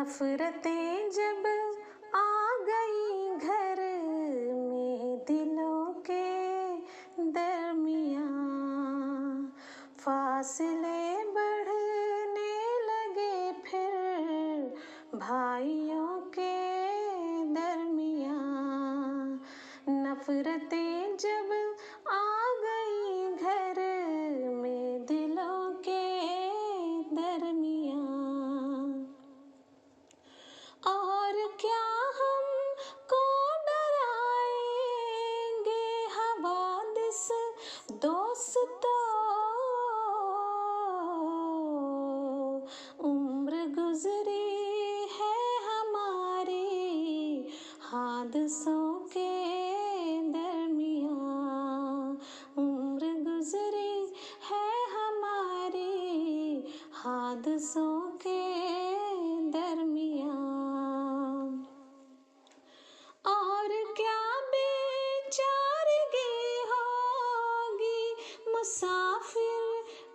नफरतें जब आ गई घर में दिलों के दरमियाँ, फासले बढ़ने लगे फिर भाइयों के दरमियाँ। नफरतें जब आ गई घर में दिलों के दरमियाँ, और क्या हमको डराएंगे हवादिस दोस्तों, उम्र गुजरी है हमारी हादसों के दरमियाँ, उम्र गुजरी है हमारी हादसों के दरमियाँ। और क्या बेचारगी होगी मुसाफिर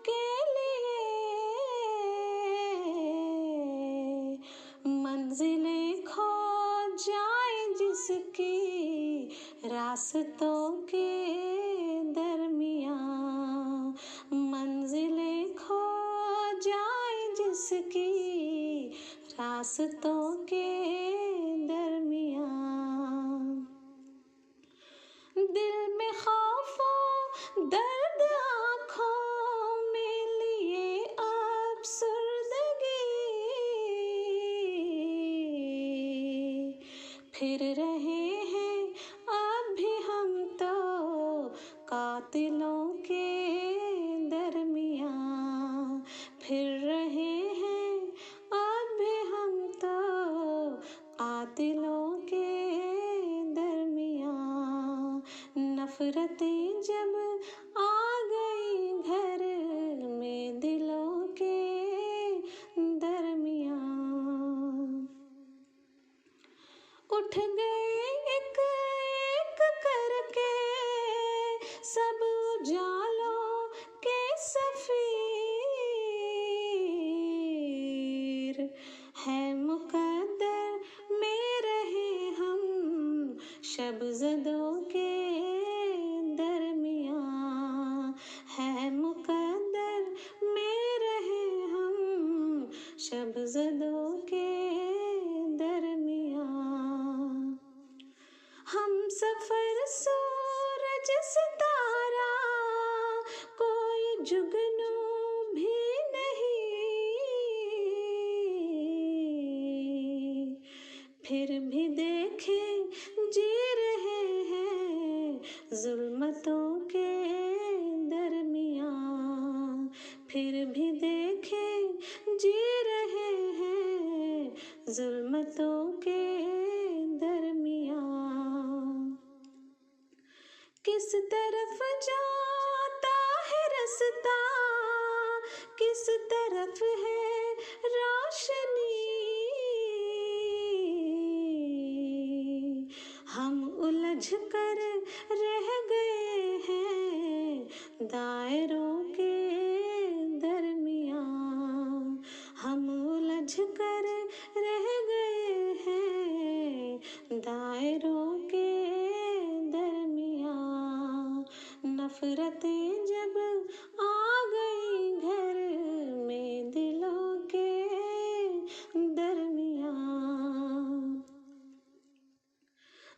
के लिए, मंजिलें खो जाए जिसकी रास्तों के दरमियाँ, मंजिलें खो जाए जिसकी रास्तों के दरमियाँ। दिल में खौफो दर्द आँखों में लिए अफसरदगी, फिर रहे हैं अब भी हम तो कातिलों के दरमियाँ, फिर रहे हैं अब भी हम तो कातिलों के दरमियाँ। नफरतें जब आ गई घर में दिलों के दरमियाँ, उठ गए एक एक करके सब उजालों के सफीर, है मुकद्दर में रहे हम शबज़दों के दरमियाँ, है मुकद्दर में रहे हम शबज़दों के दरमियाँ। हम सफर सूरज सितारा कोई जुगनू भी नहीं, फिर भी देखे जी रहे हैं जुल्मतों के दरमियाँ, फिर भी देखे जी रहे हैं जुल्मतों के दरमियाँ। किस तरफ जाता है रास्ता, किस तरफ है रोशनी, हम उलझ कर रह गए हैं दायरों के दरमियाँ, हम उलझ कर रह गए हैं दायरों के दरमियाँ। नफरतें जब आ गई घर में दिलों के दरमियाँ,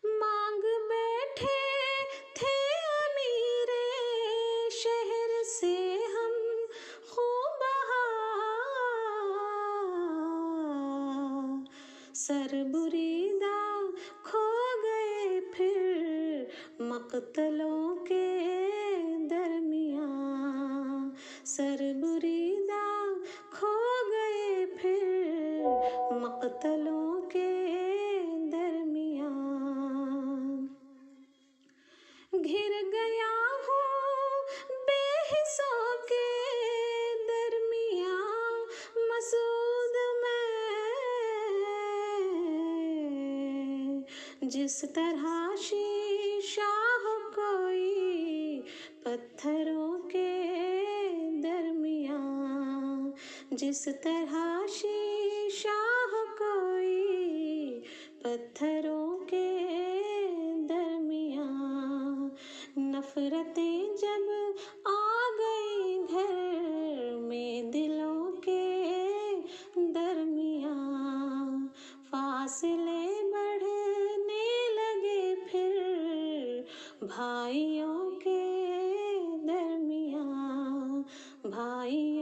मांग बैठे थे अमीरे शहर से हम खूबहा, सरबुरीदा खो गए फिर मक़तलों के दरमियाँ, सरबुरीदा खो गए फिर मक़तलों के दरमियाँ। घिर गया हूँ बेहिस्सों के दरमियाँ मसूद मैं, जिस तरह शीशा हो कोई पत्थरों के दरमियाँ, जिस तरह शीशा हो कोई नफरतें जब आ गई घर में दिलों के दरमियाँ, फासले बढ़ने लगे फिर भाइयों के दरमियाँ, भाइयों